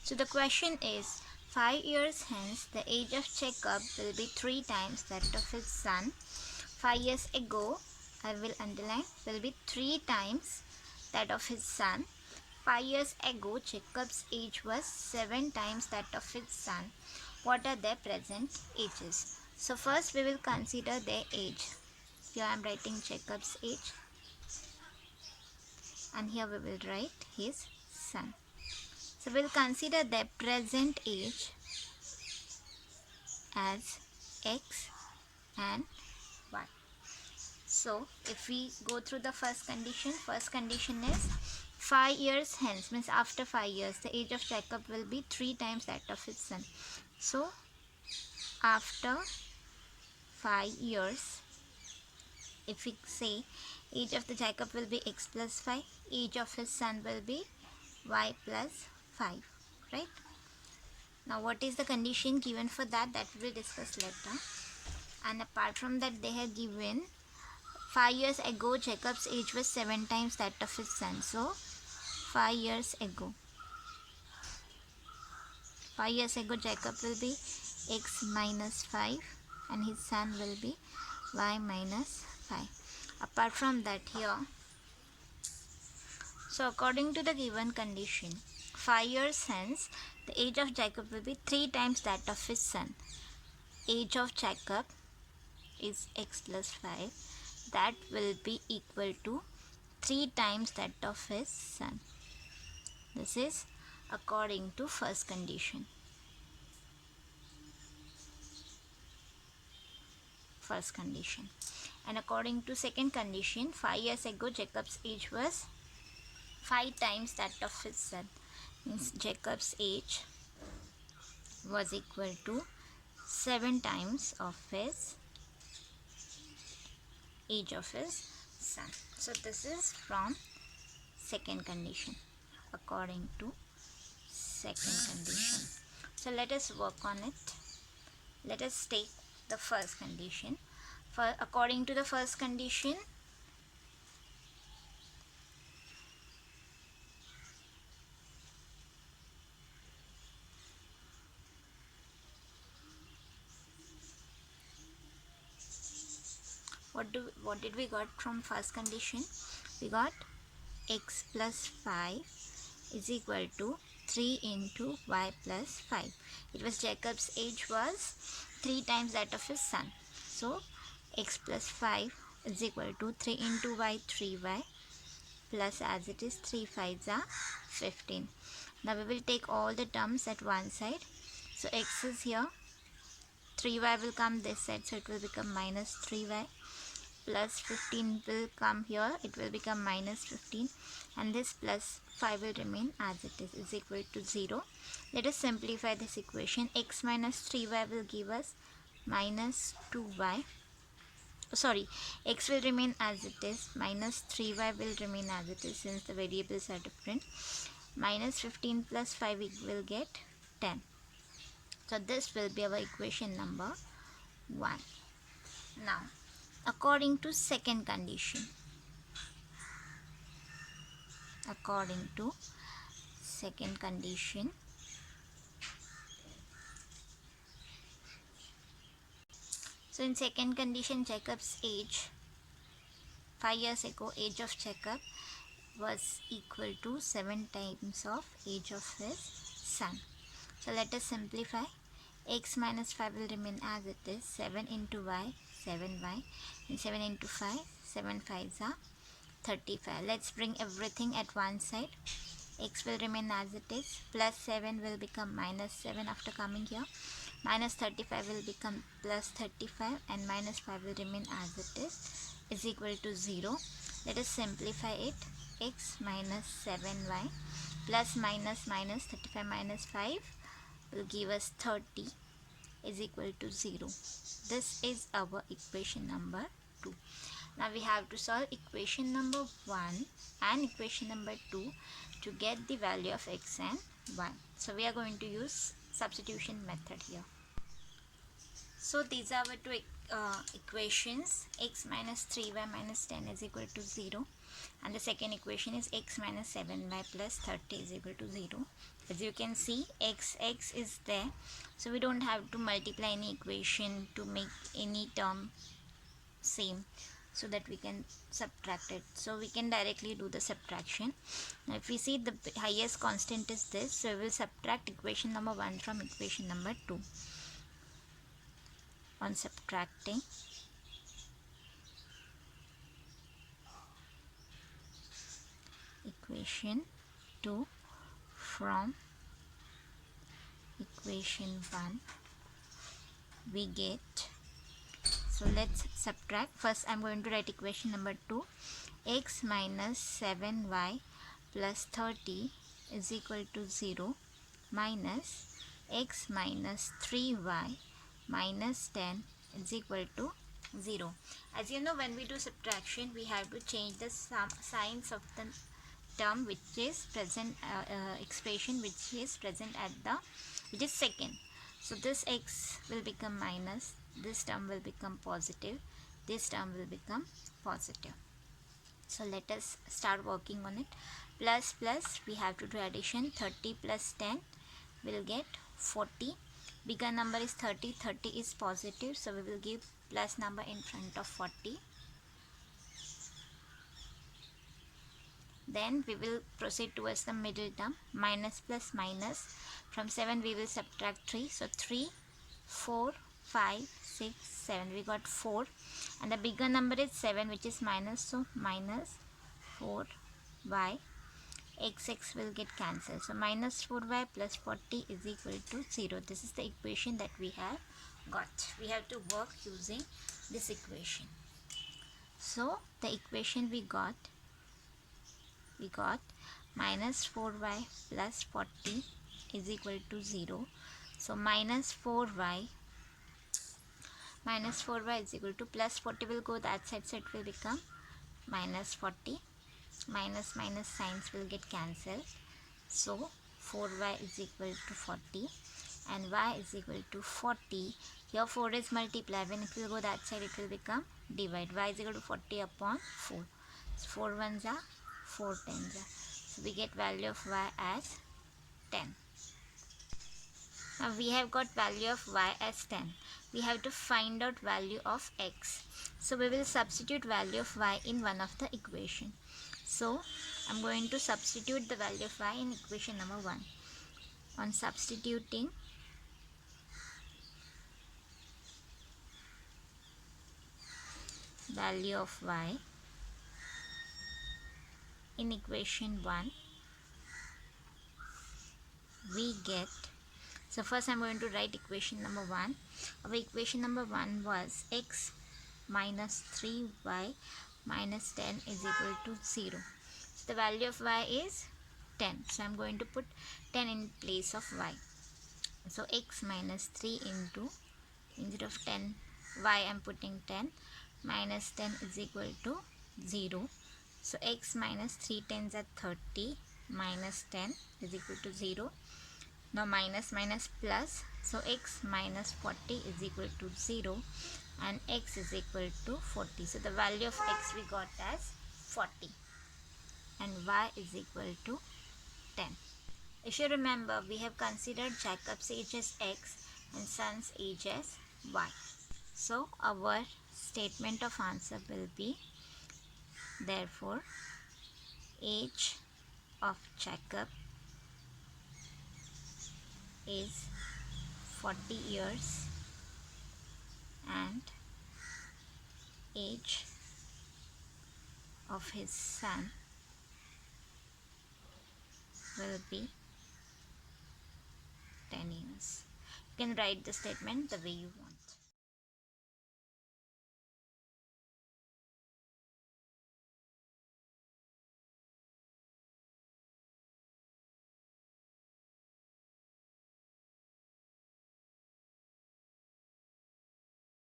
So the question is, 5 years hence the age of Jacob will be 3 times that of his son. 5 years ago, I will underline, will be 3 times that of his son. 5 years ago, Jacob's age was 7 times that of his son. What are their present ages? So first we will consider their age. Here I am writing Jacob's age, and here we will write his son. So we'll consider their present age as x and y. So if we go through the first condition is 5 years hence, means after 5 years, the age of Jacob will be 3 times that of his son. So after 5 years, if we say age of the Jacob will be x plus 5, age of his son will be y plus 5, right? Now what is the condition given for that we will discuss later. And apart from that, they have given 5 years ago Jacob's age was 7 times that of his son. So 5 years ago Jacob will be x minus 5 and his son will be y minus 5. Apart from that, here, so according to the given condition, 5 years hence the age of Jacob will be 3 times that of his son. Age of Jacob is x plus 5, that will be equal to 3 times that of his son. This is according to first condition. And according to second condition, 5 years ago Jacob's age was 5 times that of his son. Means Jacob's age was equal to 7 times of his age of his son. So this is from second condition, according to second condition. So let us work on it. Let us take the first condition. According to the first condition, what did we got from first condition? We got x plus 5 is equal to 3 into y plus 5. It was Jacob's age was 3 times that of his son. So x plus 5 is equal to 3 into y, 3y, plus as it is 3 5s are 15. Now we will take all the terms at one side. So x is here, 3y will come this side, so it will become minus 3y, plus 15 will come here, it will become minus 15, and this plus 5 will remain as it is equal to 0. Let us simplify this equation. X minus 3y will give us minus 2y. Sorry, x will remain as it is, minus 3y will remain as it is since the variables are different. Minus 15 plus 5 we will get 10. So this will be our equation number 1. Now according to second condition, so in second condition, Jacob's age 5 years ago, age of Jacob was equal to 7 times of age of his son. So let us simplify. X minus 5 will remain as it is, 7 into y, 7y, and 7 into 5, 7 5s are 35. Let's bring everything at one side. X will remain as it is, plus 7 will become minus 7 after coming here, minus 35 will become plus 35, and minus 5 will remain as it is equal to 0. Let us simplify it. X minus 7y plus minus 35 minus 5 will give us 30 is equal to 0. This is our equation number 2. Now we have to solve equation number 1 and equation number 2 to get the value of x and y. So we are going to use substitution method here. So these are our two equations. X minus 3y minus 10 is equal to 0. and the second equation is x minus 7y plus 30 is equal to 0. As you can see, x is there, so we don't have to multiply any equation to make any term same, so that we can subtract it. So we can directly do the subtraction. Now if we see the highest constant is this, so we will subtract equation number 1 from equation number 2. On subtracting, equation 2 from equation 1, we get, so let's subtract. First I'm going to write equation number 2. X minus 7y plus 30 is equal to 0 minus x minus 3y minus 10 is equal to 0. As you know, when we do subtraction, we have to change the signs of the term which is present, expression which is present at the, which is second. So this x will become minus, this term will become positive, this term will become positive. So let us start working on it. Plus plus, we have to do addition. 30 plus 10 will get 40. Bigger number is 30, 30 is positive, so we will give plus number in front of 40. Then we will proceed towards the middle term. Minus plus minus, from 7 we will subtract 3, so 3, 4, 5, 6, 7, we got 4, and the bigger number is 7 which is minus, so minus 4y, x will get cancelled, so minus 4y plus 40 is equal to 0. This is the equation that we have got. We have to work using this equation. So the equation we got minus 4y plus 40 is equal to 0. So minus 4y is equal to plus 40 will go that side, so it will become minus 40. Minus signs will get cancelled, so 4y is equal to 40 and y is equal to 40. Here 4 is multiply, when it will go that side it will become divide. Y is equal to 40 upon 4. So 4 ones are 4 tens are. So we get value of y as 10. Now we have got value of y as 10. We have to find out value of x. So we will substitute value of y in one of the equation. So I'm going to substitute the value of y in equation number 1. On substituting, value of y in equation 1, we get, so first I'm going to write equation number 1. Our equation number 1 was x minus 3y minus 10 is equal to 0. So the value of y is 10. So I'm going to put 10 in place of y. So x minus 3 into, instead of 10 y I'm putting 10, minus 10 is equal to 0. So x minus 3 tens are 30, minus 10 is equal to 0. Now minus plus, so x minus 40 is equal to 0 and x is equal to 40. So the value of x we got as 40 and y is equal to 10. If you remember, we have considered Jacob's age as x and son's age as y. So our statement of answer will be, therefore age of Jacob is 40 years and age of his son will be 10 years. You can write the statement the way you want.